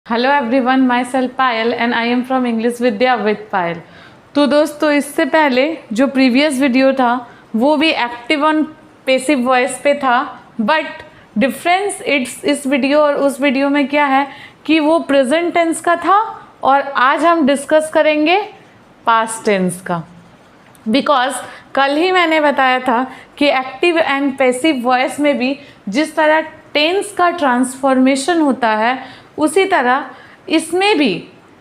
Hello everyone, myself Payal and I am from English Vidya with Payal. तो दोस्तों, इससे पहले जो प्रीवियस वीडियो था वो भी एक्टिव ऑन पैसिव वॉइस पे था, बट डिफरेंस इस वीडियो और उस वीडियो में क्या है कि वो प्रेजेंट टेंस का था और आज हम डिस्कस करेंगे पास्ट टेंस का। बिकॉज कल ही मैंने बताया था कि एक्टिव एंड पैसिव वॉइस में भी जिस तरह टेंस का ट्रांसफॉर्मेशन होता है उसी तरह इसमें भी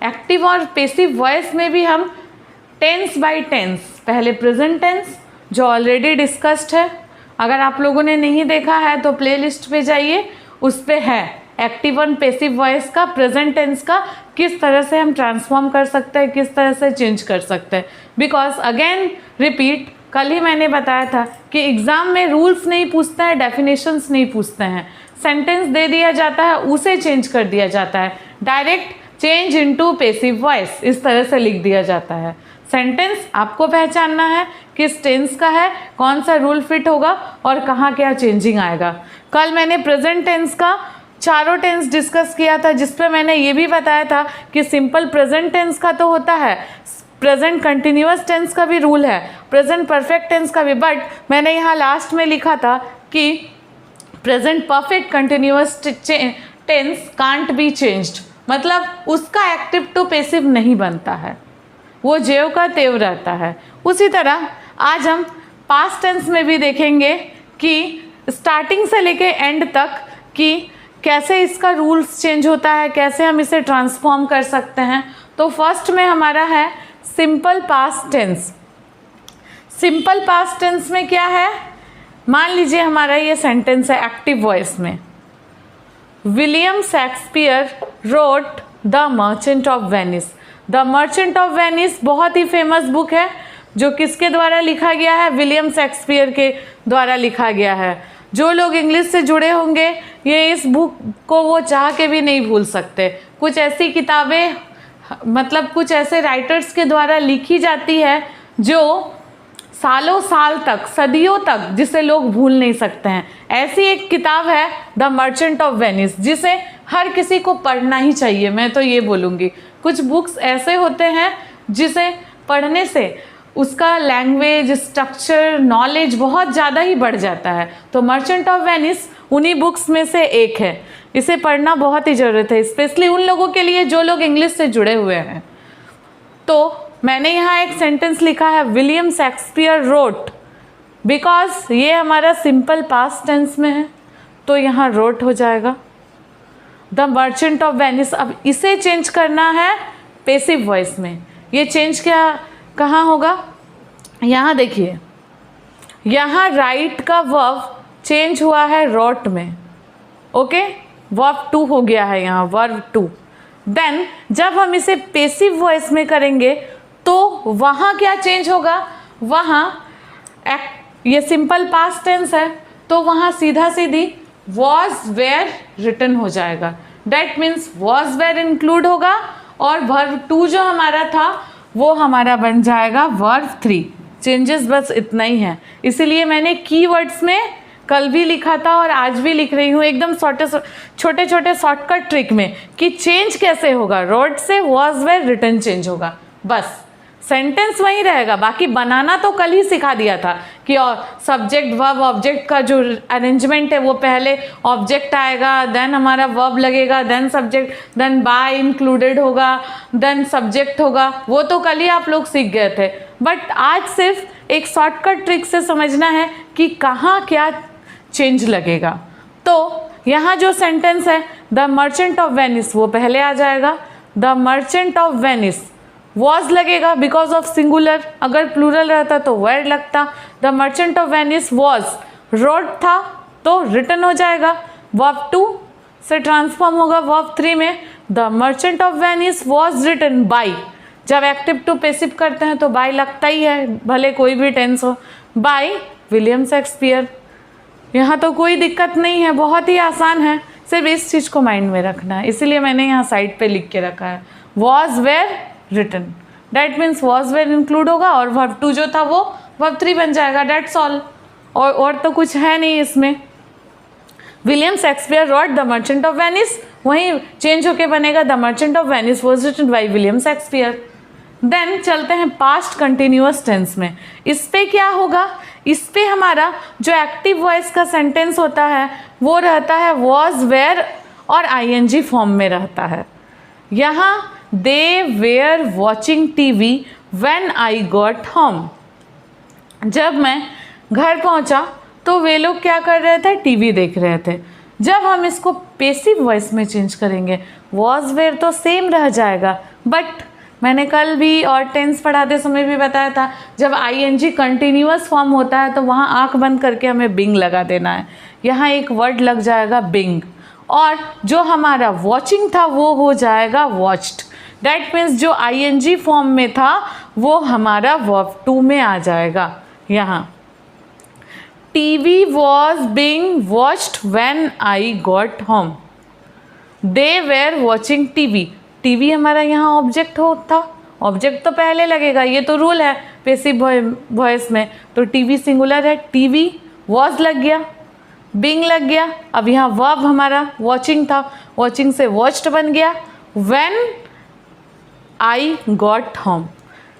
एक्टिव और पैसिव वॉइस में भी हम टेंस बाय टेंस, पहले प्रेजेंट टेंस जो ऑलरेडी डिस्कस्ड है, अगर आप लोगों ने नहीं देखा है तो प्लेलिस्ट पे जाइए, उस पे है एक्टिव और पैसिव वॉइस का प्रेजेंट टेंस का किस तरह से हम ट्रांसफॉर्म कर सकते हैं, किस तरह से चेंज कर सकते हैं। बिकॉज अगेन रिपीट, कल ही मैंने बताया था कि एग्ज़ाम में रूल्स नहीं पूछते हैं, डेफिनेशंस नहीं पूछते हैं, सेंटेंस दे दिया जाता है उसे चेंज कर दिया जाता है, direct change into passive voice इस तरह से लिख दिया जाता है। सेंटेंस आपको पहचानना है किस टेंस का है, कौन सा रूल फिट होगा और कहाँ क्या चेंजिंग आएगा। कल मैंने प्रेजेंट टेंस का चारों टेंस डिस्कस किया था, जिसपे मैंने ये भी बताया था कि सिंपल प्रेजेंट टेंस का तो होता है, प्रेजेंट कंटिन्यूअस टेंस का भी रूल है, प्रेजेंट परफेक्ट टेंस का भी, बट मैंने यहाँ लास्ट में लिखा था कि present perfect continuous tense can't be changed, मतलब उसका एक्टिव टू पैसिव नहीं बनता है, वो ज्यों का त्यों रहता है। उसी तरह आज हम पास्ट टेंस में भी देखेंगे कि स्टार्टिंग से लेके एंड तक कि कैसे इसका रूल्स चेंज होता है, कैसे हम इसे ट्रांसफॉर्म कर सकते हैं। तो फर्स्ट में हमारा है simple past tense. Simple past tense में क्या है, मान लीजिए हमारा ये सेंटेंस है एक्टिव वॉइस में, William Shakespeare wrote the Merchant of Venice. The Merchant of Venice बहुत ही फेमस बुक है जो किसके द्वारा लिखा गया है, विलियम शेक्सपियर के द्वारा लिखा गया है। जो लोग इंग्लिश से जुड़े होंगे ये इस बुक को वो चाह के भी नहीं भूल सकते। कुछ ऐसी किताबें, मतलब कुछ ऐसे राइटर्स के द्वारा लिखी जाती है जो सालों साल तक, सदियों तक जिसे लोग भूल नहीं सकते हैं। ऐसी एक किताब है द मर्चेंट ऑफ वेनिस, जिसे हर किसी को पढ़ना ही चाहिए, मैं तो ये बोलूँगी। कुछ बुक्स ऐसे होते हैं जिसे पढ़ने से उसका लैंग्वेज, स्ट्रक्चर, नॉलेज बहुत ज़्यादा ही बढ़ जाता है। तो मर्चेंट ऑफ वेनिस उन्हीं बुक्स में से एक है, इसे पढ़ना बहुत ही ज़रूरत है, स्पेशली उन लोगों के लिए जो लोग इंग्लिश से जुड़े हुए हैं। तो मैंने यहाँ एक सेंटेंस लिखा है विलियम शेक्सपियर रोट, बिकॉज ये हमारा सिंपल पास्ट टेंस में है तो यहाँ रोट हो जाएगा द मर्चेंट ऑफ वेनिस। अब इसे चेंज करना है पैसिव वॉइस में। ये चेंज क्या कहाँ होगा, यहाँ देखिए, यहाँ राइट का वर्ब चेंज हुआ है रोट में, ओके, वर्ब टू हो गया है यहाँ, वर्ब टू। देन जब हम इसे पैसिव वॉइस में करेंगे तो वहाँ क्या चेंज होगा, वहाँ ये सिंपल पास्ट टेंस है तो वहाँ सीधा सीधी वॉज वेयर रिटन हो जाएगा। That means was were include होगा और वर्ब टू जो हमारा था वो हमारा बन जाएगा वर्ब थ्री। चेंजेस बस इतना ही है, इसीलिए मैंने कीवर्ड्स में कल भी लिखा था और आज भी लिख रही हूँ एकदम छोटे छोटे शॉर्टकट ट्रिक में कि चेंज कैसे होगा, रोड से वॉज वेयर रिटन चेंज होगा, बस सेंटेंस वही रहेगा। बाकी बनाना तो कल ही सिखा दिया था कि और सब्जेक्ट वर्ब ऑब्जेक्ट का जो अरेंजमेंट है वो पहले ऑब्जेक्ट आएगा, देन हमारा वर्ब लगेगा, then subject, then by included होगा, देन सब्जेक्ट होगा, वो तो कल ही आप लोग सीख गए थे। बट आज सिर्फ एक शॉर्टकट ट्रिक से समझना है कि कहाँ क्या चेंज लगेगा। तो यहाँ जो सेंटेंस है द मर्चेंट ऑफ वेनिस वो पहले आ जाएगा, the Merchant of Venice was लगेगा बिकॉज ऑफ सिंगुलर, अगर प्लूरल रहता तो वर्ड लगता। The Merchant of Venice was, wrote था तो रिटन हो जाएगा, वर्ब टू से ट्रांसफॉर्म होगा वर्ब थ्री में, the Merchant of Venice was written by. जब एक्टिव टू पैसिव करते हैं तो बाय लगता ही है, भले कोई भी टेंस हो, बाय विलियम शेक्सपियर। यहाँ तो कोई दिक्कत नहीं है, बहुत ही आसान है, सिर्फ इस चीज़ को माइंड में रखना है, इसीलिए मैंने यहाँ साइड पे लिख के रखा है was were written. That means was were include होगा और वर्ब टू जो था वो वर्ब थ्री बन जाएगा, डैट्स ऑल, और तो कुछ है नहीं इसमें। William Shakespeare wrote the Merchant of Venice, वहीं चेंज होके बनेगा the Merchant of Venice was written by William Shakespeare. Then चलते हैं पास्ट कंटिन्यूअस टेंस में। इस पे क्या होगा, इस पे हमारा जो एक्टिव वॉइस का सेंटेंस होता है वो रहता है वॉज वेयर और आईएनजी फॉर्म में रहता है। यहाँ they were watching TV when I got home, जब मैं घर पहुँचा तो वे लोग क्या कर रहे थे, टीवी देख रहे थे। जब हम इसको पेसिव वॉइस में चेंज करेंगे वॉज वेयर तो सेम रह जाएगा, बट मैंने कल भी और टेंस पढ़ाते समय भी बताया था जब आईएनजी कंटिन्यूअस फॉर्म होता है तो वहाँ आंख बंद करके हमें बिंग लगा देना है। यहाँ एक वर्ड लग जाएगा बिंग, और जो हमारा वॉचिंग था वो हो जाएगा वॉच्ड। डैट मीन्स जो आईएनजी फॉर्म में था वो हमारा वर्ब टू में आ जाएगा। यहाँ TV was being watched when I got home, they were watching TV, TV हमारा यहाँ ऑब्जेक्ट था, ऑब्जेक्ट तो पहले लगेगा, ये तो रूल है पेसिव वॉइस में। तो टीवी सिंगुलर है, टीवी वॉज लग गया, बिंग लग गया। अब यहाँ वर्ब हमारा वॉचिंग था, वॉचिंग से वॉच्ड बन गया when I got home.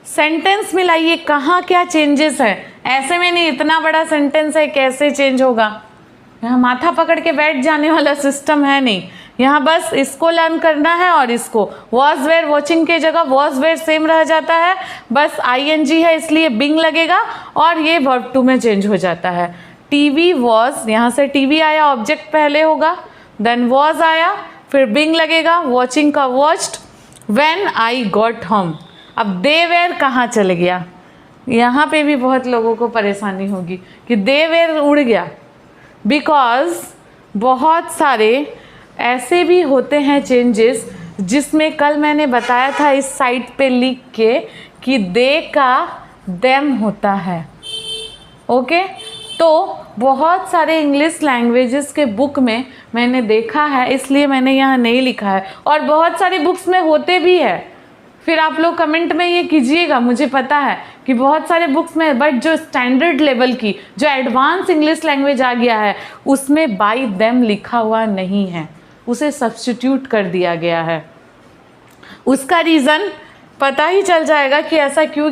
Sentence मिलाइए कहाँ क्या चेंजेस है, ऐसे में नहीं, इतना बड़ा सेंटेंस है कैसे चेंज होगा, यहाँ माथा पकड़ के बैठ जाने वाला सिस्टम है नहीं। यहाँ बस इसको लर्न करना है और इसको वॉज वेयर वॉचिंग के जगह वॉज वेयर सेम रह जाता है, बस आईएनजी है इसलिए बिंग लगेगा और ये वर्ब टू में चेंज हो जाता है। टीवी वॉज, यहाँ से टीवी आया, ऑब्जेक्ट पहले होगा, देन वॉज आया, फिर बिंग लगेगा, वॉचिंग का watched, when I got home. अब दे वेयर कहाँ चले गया, यहाँ पे भी बहुत लोगों को परेशानी होगी कि दे वेयर उड़ गया, बिकॉज बहुत सारे ऐसे भी होते हैं चेंजेस जिसमें कल मैंने बताया था इस साइट पे लिख के कि दे का देम होता है। ओके, तो बहुत सारे इंग्लिश लैंग्वेजेस के बुक में मैंने देखा है, इसलिए मैंने यहाँ नहीं लिखा है, और बहुत सारी बुक्स में होते भी है। फिर आप लोग कमेंट में ये कीजिएगा, मुझे पता है कि बहुत सारे बुक्स में, बट जो स्टैंडर्ड लेवल की जो एडवांस इंग्लिश लैंग्वेज आ गया है उसमें बाय देम लिखा हुआ नहीं है, उसे सब्स्टिट्यूट कर दिया गया है। उसका रीज़न पता ही चल जाएगा कि ऐसा क्यों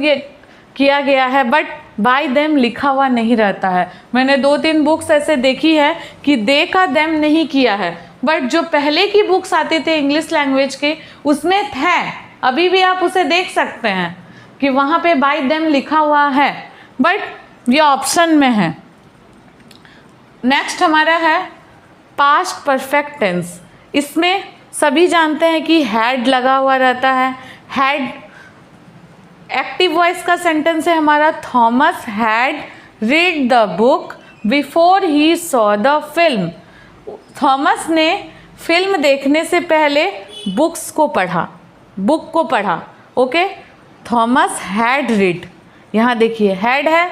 किया गया है, बट बाय देम लिखा हुआ नहीं रहता है। मैंने 2-3 बुक्स ऐसे देखी है कि दे का देम नहीं किया है, बट जो पहले की बुक्स आते थे इंग्लिश लैंग्वेज के उसमें है, अभी भी आप उसे देख सकते हैं कि वहाँ पे बाय देम लिखा हुआ है, बट ये ऑप्शन में है। नेक्स्ट हमारा है पास्ट परफेक्ट टेंस। इसमें सभी जानते हैं कि हैड लगा हुआ रहता है। हैड एक्टिव वॉइस का सेंटेंस है हमारा, Thomas had read the book before he saw the film. Thomas ने फिल्म देखने से पहले बुक्स को पढ़ा, बुक को पढ़ा। ओके, थॉमस हैड रीड, यहाँ देखिए हैड है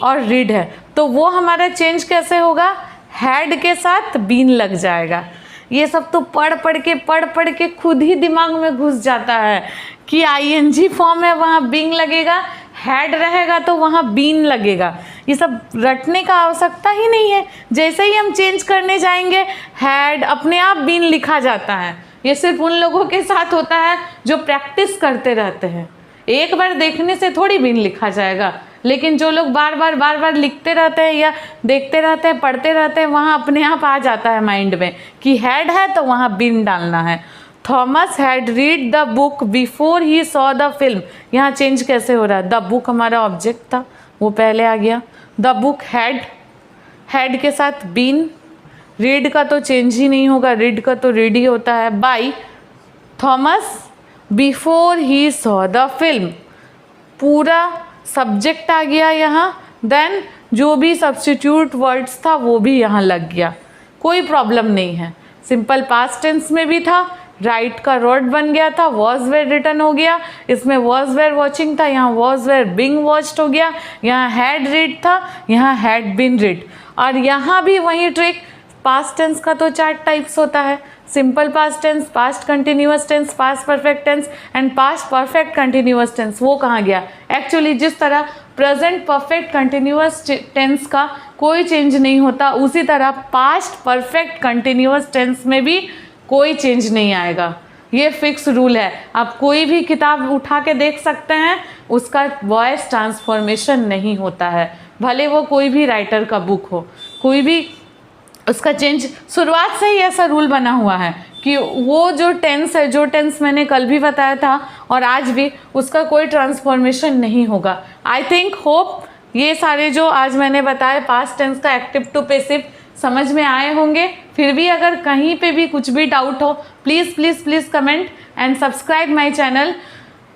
और रीड है, तो वो हमारा चेंज कैसे होगा, हैड के साथ बीन लग जाएगा। ये सब तो पढ़ पढ़ के खुद ही दिमाग में घुस जाता है कि आईएनजी फॉर्म है वहाँ बीइंग लगेगा, हैड रहेगा तो वहाँ बीन लगेगा। ये सब रटने का आवश्यकता ही नहीं है, जैसे ही हम चेंज करने जाएंगे हैड अपने आप बीन लिखा जाता है। ये सिर्फ उन लोगों के साथ होता है जो प्रैक्टिस करते रहते हैं, एक बार देखने से थोड़ी बीन लिखा जाएगा, लेकिन जो लोग बार बार लिखते रहते हैं या देखते रहते हैं, पढ़ते रहते हैं, वहाँ अपने आप आ जाता है माइंड में कि हैड है तो वहाँ बीन डालना है। Thomas had read the book before he saw the film, यहाँ चेंज कैसे हो रहा है, द बुक हमारा ऑब्जेक्ट था वो पहले आ गया, द बुक हैड, हैड के साथ बीन, रीड का तो चेंज ही नहीं होगा, रीड का तो रीड ही होता है, by Thomas before he saw the film, पूरा सब्जेक्ट आ गया यहाँ, देन जो भी सब्स्टिट्यूट वर्ड्स था वो भी यहाँ लग गया, कोई प्रॉब्लम नहीं है। सिंपल पास्ट टेंस में भी था, राइट का रोड बन गया था, वॉज वेयर रिटर्न हो गया, इसमें वॉज वेयर वॉचिंग था, यहाँ वॉज वेयर बिंग वॉच्ड हो गया, यहाँ हैड रीड था, यहाँ हैड बिन रीड। और यहाँ भी वही ट्रिक, पास्ट टेंस का तो 4 टाइप्स होता है, simple past tense, past continuous tense, past perfect tense and past perfect continuous tense, वो कहाँ गया? एक्चुअली जिस तरह प्रेजेंट परफेक्ट कंटिन्यूअस टेंस का कोई चेंज नहीं होता, उसी तरह पास्ट परफेक्ट कंटिन्यूअस टेंस में भी कोई चेंज नहीं आएगा। ये फिक्स रूल है। आप कोई भी किताब उठा के देख सकते हैं, उसका वॉइस ट्रांसफॉर्मेशन नहीं होता है, भले वो कोई भी राइटर का बुक हो, कोई भी उसका चेंज शुरुआत से ही ऐसा रूल बना हुआ है कि वो जो टेंस है, जो टेंस मैंने कल भी बताया था और आज भी, उसका कोई ट्रांसफॉर्मेशन नहीं होगा। आई थिंक होप ये सारे जो आज मैंने बताए पास्ट टेंस का एक्टिव टू पैसिव समझ में आए होंगे। फिर भी अगर कहीं पे भी कुछ भी डाउट हो, please please please comment and subscribe my channel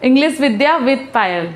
English Vidya with Payal.